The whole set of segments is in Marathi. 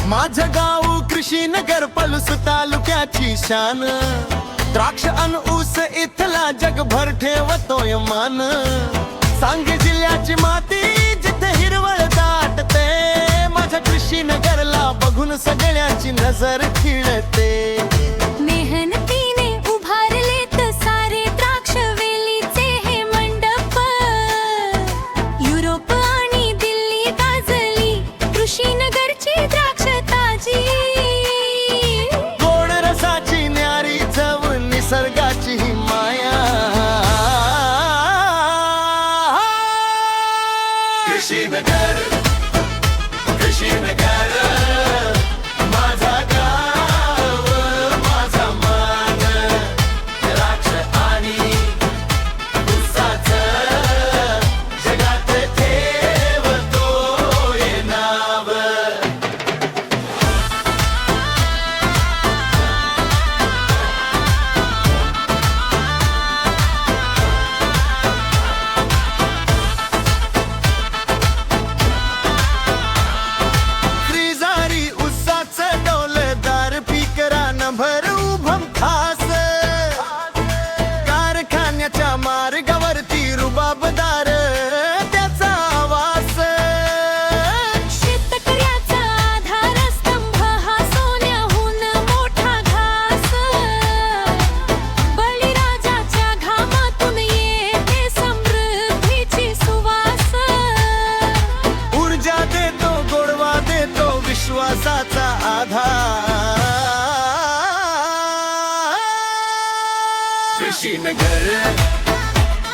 माझं गाव कृषीनगर पलूस तालुक्याची शान, द्राक्ष अन ऊस इथला जगभर ठेवतोय मान। सांगली जिल्ह्याची माती जिथे हिरवळ दाटते, माझ्या कृषीनगरला बघून सगळ्यांची नजर खिळते। मेहनतीने उभारलेत सारे द्राक्ष वेलीचे हे मंडप, युरोप आणि दिल्ली गाजली कृषीनगरची द्राक्ष ताजी। गोड रसाची न्यारी चव निसर्गाची ही माया, कृषीनगर कृषीनगर माझा गाव माझा मान। द्राक्ष आणि ऊसाचं जगात ठेवतोय नाव। भर उभम खास कारखान्याच्या मार्गावरती रुबाबदार त्याचा आवाज। शेतकऱ्याचा आधारस्तंभ हा सोन्याहून मोठा घास, बळीराजाच्या घामातून येते समृद्धीची सुवास। ऊर्जा देतो गोडवा देतो विश्वासाचा आधार, कृषीनगर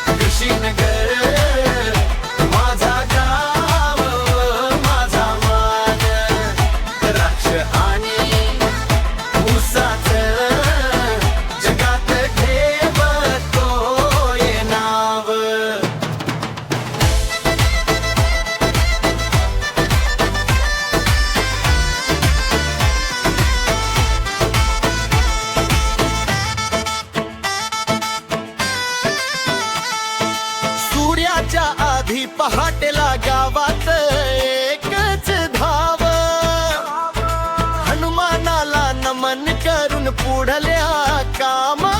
कृषीनगर माझा गाव माझा मान। द्राक्ष आणि ऊसाचं जगात ठेवतोय नाव। सूर्याच्या आधी पहाटेला गावात एकच धाव, हनुमानाला नमन करून पुढल्या कामा